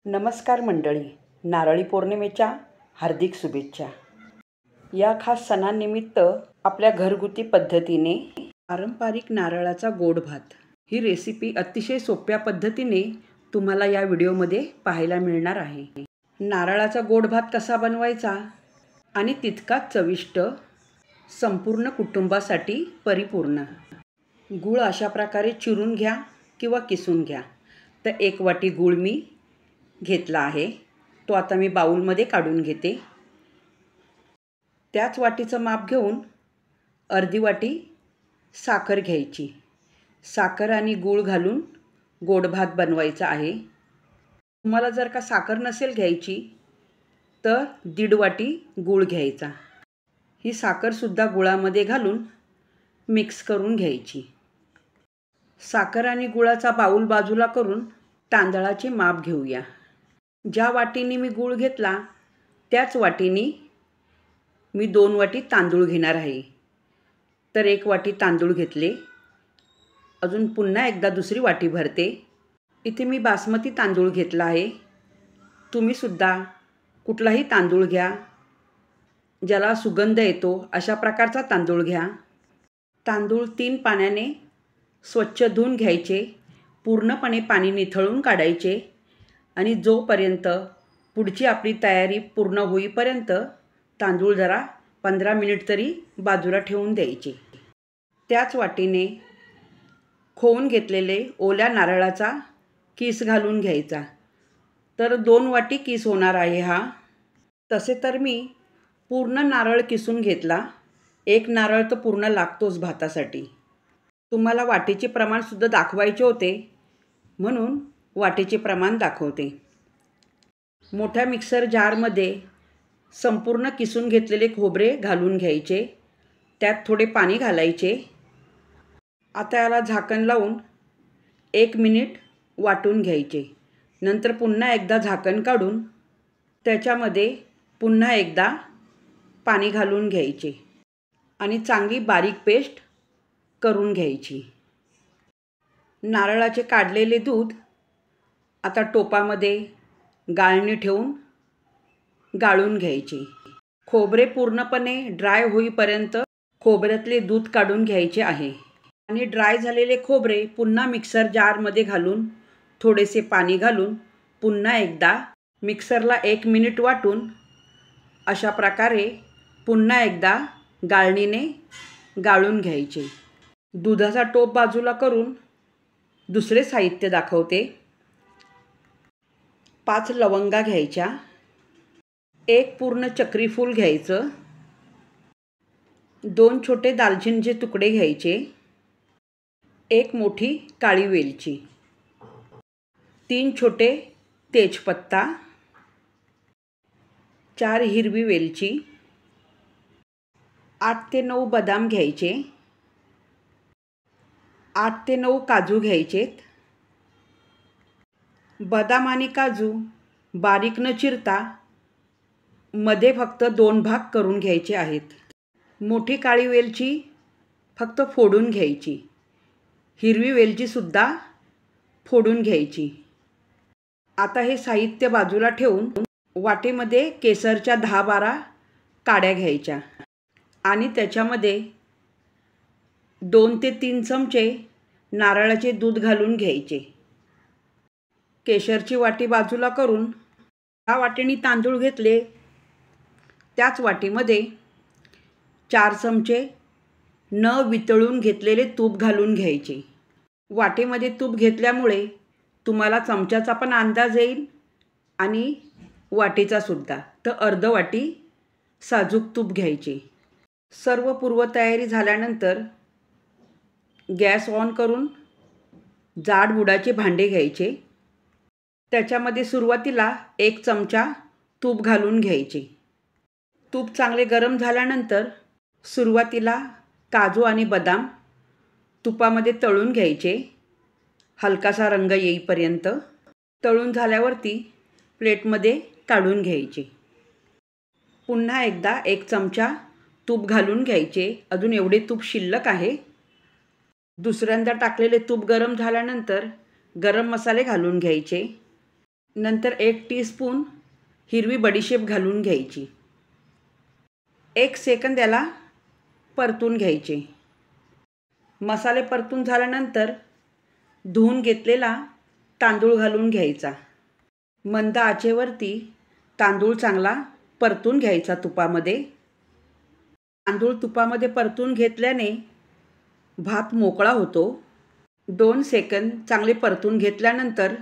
नमस्कार मंडळी, नारळी पौर्णिमेच्या हार्दिक शुभेच्छा. या खास सणानिमित्त आपल्या घरगुती पद्धतीने पारंपरिक नारळाचा गोड भात ही रेसिपी अतिशय सोप्या पद्धतीने तुम्हाला या व्हिडिओमध्ये पाहायला मिळणार आहे. नारळाचा गोड भात कसा बनवायचा आणि तितकाच चविष्ट, संपूर्ण कुटुंबासाठी परिपूर्ण. गूळ अशा प्रकारे चिरून घ्या किंवा किसून घ्या. तर 1 वाटी गूळ मी घेतला आहे, तो आता मी बाउलमध्ये काढून घेते. त्याच वाटीचं माप घेऊन अर्धी वाटी साखर घ्यायची. साखर आणि गूळ घालून गोड भात बनवायचा आहे. तुम्हाला जर का साखर नसेल घ्यायची तर 1.5 वाटी गूळ घ्यायचा. ही साखरसुद्धा गुळामध्ये घालून मिक्स करून घ्यायची. साखर आणि गुळाचा बाउल बाजूला करून तांदळाचे माप घेऊया. ज्या वाटीने मी गूळ घेतला त्याच वाटीने मी 2 वाटी तांदूळ घेणार आहे. तर 1 वाटी तांदूळ घेतले. अजून पुन्हा एकदा दुसरी वाटी भरते. इथे मी बासमती तांदूळ घेतला आहे. तुम्हीसुद्धा कुठलाही तांदूळ घ्या, ज्याला सुगंध येतो अशा प्रकारचा तांदूळ घ्या. तांदूळ 3 पाण्याने स्वच्छ धुवून घ्यायचे. पूर्णपणे पाणी निथळून काढायचे आणि जोपर्यंत पुढची आपली तयारी पूर्ण होईपर्यंत तांदूळ जरा 15 मिनिट तरी बाजूला ठेवून द्यायचे. त्याच वाटीने खोवून घेतलेले ओल्या नारळाचा किस घालून घ्यायचा. तर 2 वाटी किस होणार आहे हा. तसे तर मी पूर्ण नारळ किसून घेतला. 1 नारळ तर पूर्ण लागतोच भातासाठी. तुम्हाला वाटीचे प्रमाणसुद्धा दाखवायचे होते म्हणून वाटीचे प्रमाण दाखवते. मोठ्या मिक्सर जारमध्ये संपूर्ण किसून घेतलेले खोबरे घालून घ्यायचे. त्यात थोडे पाणी घालायचे. आता याला झाकण लावून 1 मिनिट वाटून घ्यायचे. नंतर पुन्हा एकदा झाकण काढून त्याच्यामध्ये पुन्हा एकदा पाणी घालून घ्यायचे आणि चांगली बारीक पेस्ट करून घ्यायची. नारळाचे काढलेले दूध आता टोपामध्ये गाळणी ठेवून गाळून घ्यायचे. खोबरे पूर्णपणे ड्राय होईपर्यंत खोबऱ्यातले दूध काढून घ्यायचे आहे. आणि ड्राय झालेले खोबरे पुन्हा मिक्सर जारमध्ये घालून थोडेसे पाणी घालून पुन्हा एकदा मिक्सरला 1 मिनिट वाटून अशा प्रकारे पुन्हा एकदा गाळणीने गाळून घ्यायचे. दुधाचा टोप बाजूला करून दुसरे साहित्य दाखवते. 5 लवंगा घ्यायच्या. 1 पूर्ण चक्रीफूल घ्यायचं. 2 छोटे दालचिनीचे तुकडे घ्यायचे. 1 मोठी काळी वेलची. 3 छोटे तेजपत्ता. 4 हिरवी वेलची. 8 ते 9 बदाम घ्यायचे. 8 ते 9 काजू घ्यायचेत. बदाम आणि काजू बारीक न चिरता मध्ये फक्त 2 भाग करून घ्यायचे आहेत. मोठी काळी वेलची फक्त फोडून घ्यायची. हिरवी वेलचीसुद्धा फोडून घ्यायची. आता हे साहित्य बाजूला ठेवून वाटीमध्ये केसरच्या 10-12 काड्या घ्यायच्या आणि त्याच्यामध्ये 2 ते 3 चमचे नारळाचे दूध घालून घ्यायचे. केशरची वाटी बाजूला करून ज्या वाटीने तांदूळ घेतले त्याच वाटीमध्ये 4 चमचे न वितळून घेतलेले तूप घालून घ्यायचे. वाटीमध्ये तूप घेतल्यामुळे तुम्हाला चमच्याचा पण अंदाज येईल आणि वाटीचासुद्धा. तर अर्ध वाटी साजूक तूप घ्यायचे. सर्व पूर्वतयारी झाल्यानंतर गॅस ऑन करून जाड बुडाचे भांडे घ्यायचे. त्याच्यामध्ये सुरुवातीला 1 चमचा तूप घालून घ्यायचे. तूप चांगले गरम झाल्यानंतर सुरुवातीला काजू आणि बदाम तुपामध्ये तळून घ्यायचे. हलकासा रंग येईपर्यंत तळून झाल्यावरती प्लेटमध्ये काढून घ्यायचे. पुन्हा एकदा 1 चमचा तूप घालून घ्यायचे. अजून एवढे तूप शिल्लक आहे. दुसऱ्यांदा टाकलेले तूप गरम झाल्यानंतर गरम मसाले घालून घ्यायचे. नंतर 1 टीस्पून हिरवी बडीशेप घालून घ्यायची. 1 सेकंद याला परतून घ्यायचे. मसाले परतून झाल्यानंतर धुवून घेतलेला तांदूळ घालून घ्यायचा. मंद आचेवरती तांदूळ चांगला परतून घ्यायचा तुपामध्ये. तांदूळ तुपामध्ये परतून घेतल्याने भात मोकळा होतो. 2 सेकंद चांगले परतून घेतल्यानंतर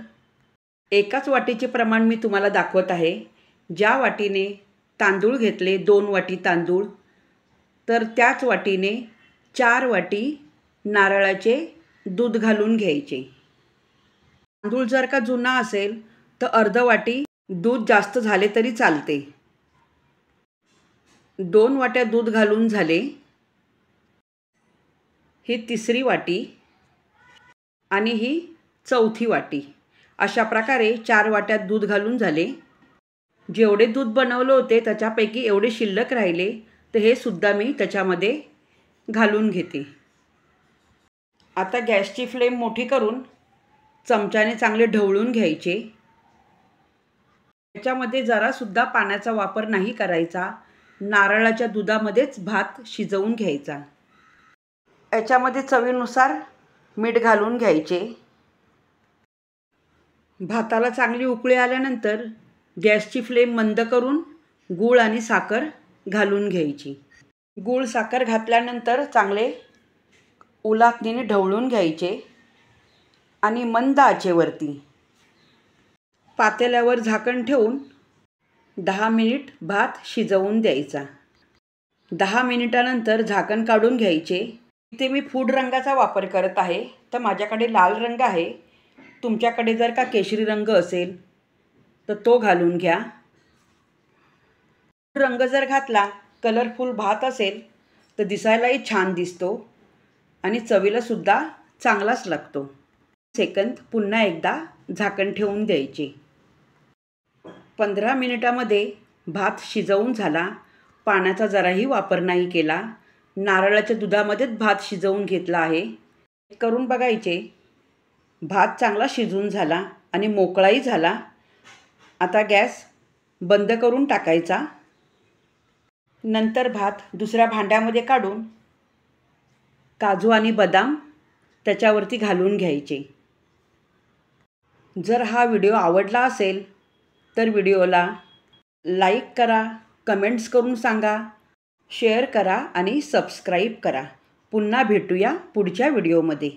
एकाच वाटीचे प्रमाण मी तुम्हाला दाखवत आहे. ज्या वाटीने तांदूळ घेतले 2 वाटी तांदूळ, तर त्याच वाटीने 4 वाटी नारळाचे दूध घालून घ्यायचे. तांदूळ जर का जुना असेल तर अर्ध वाटी दूध जास्त झाले तरी चालते. 2 वाट्या दूध घालून झाले. ही 3री वाटी आणि ही 4थी वाटी. अशा प्रकारे 4 वाट्यात दूध घालून झाले. जेवढे दूध बनवले होते त्याच्यापैकी एवढे शिल्लक राहिले, तर हे सुद्धा मी त्याच्यामध्ये घालून घेते. आता गॅसची फ्लेम मोठी करून चमच्याने चांगले ढवळून घ्यायचे. याच्यामध्ये जरासुद्धा पाण्याचा वापर नाही करायचा. नारळाच्या दुधामध्येच भात शिजवून घ्यायचा. याच्यामध्ये चवीनुसार मीठ घालून घ्यायचे. भाताला चांगली उकळी आल्यानंतर गॅसची फ्लेम मंद करून गूळ आणि साखर घालून घ्यायची. गूळ साखर घातल्यानंतर चांगले उलाटणीने ढवळून घ्यायचे आणि मंद आचेवरती पातेल्यावर झाकण ठेवून 10 मिनिट भात शिजवून द्यायचा. 10 मिनिटानंतर झाकण काढून घ्यायचे. इथे मी फूड रंगाचा वापर करत आहे, तर माझ्याकडे लाल रंग आहे. तुमच्याकडे जर का केशरी रंग असेल तर तो घालून घ्या. रंग जर घातला, कलरफुल भात असेल तर दिसायलाही छान दिसतो आणि चवीलासुद्धा चांगलाच लागतो. सेकंद पुन्हा एकदा झाकण ठेवून द्यायचे. 15 मिनिटामध्ये भात शिजवून झाला. पाण्याचा जराही वापर नाही केला. नारळाच्या दुधामध्येच भात शिजवून घेतला आहे. करून बघायचे. भात चांगला शिजून झाला आणि मोकळाही झाला. आता गॅस बंद करून टाकायचा. नंतर भात दुसऱ्या भांड्यामध्ये काढून काजू आणि बदाम त्याच्यावरती घालून घ्यायचे. जर हा व्हिडिओ आवडला असेल तर व्हिडिओला लाईक करा, कमेंट्स करून सांगा, शेअर करा आणि सबस्क्राईब करा. पुन्हा भेटूया पुढच्या व्हिडिओमध्ये.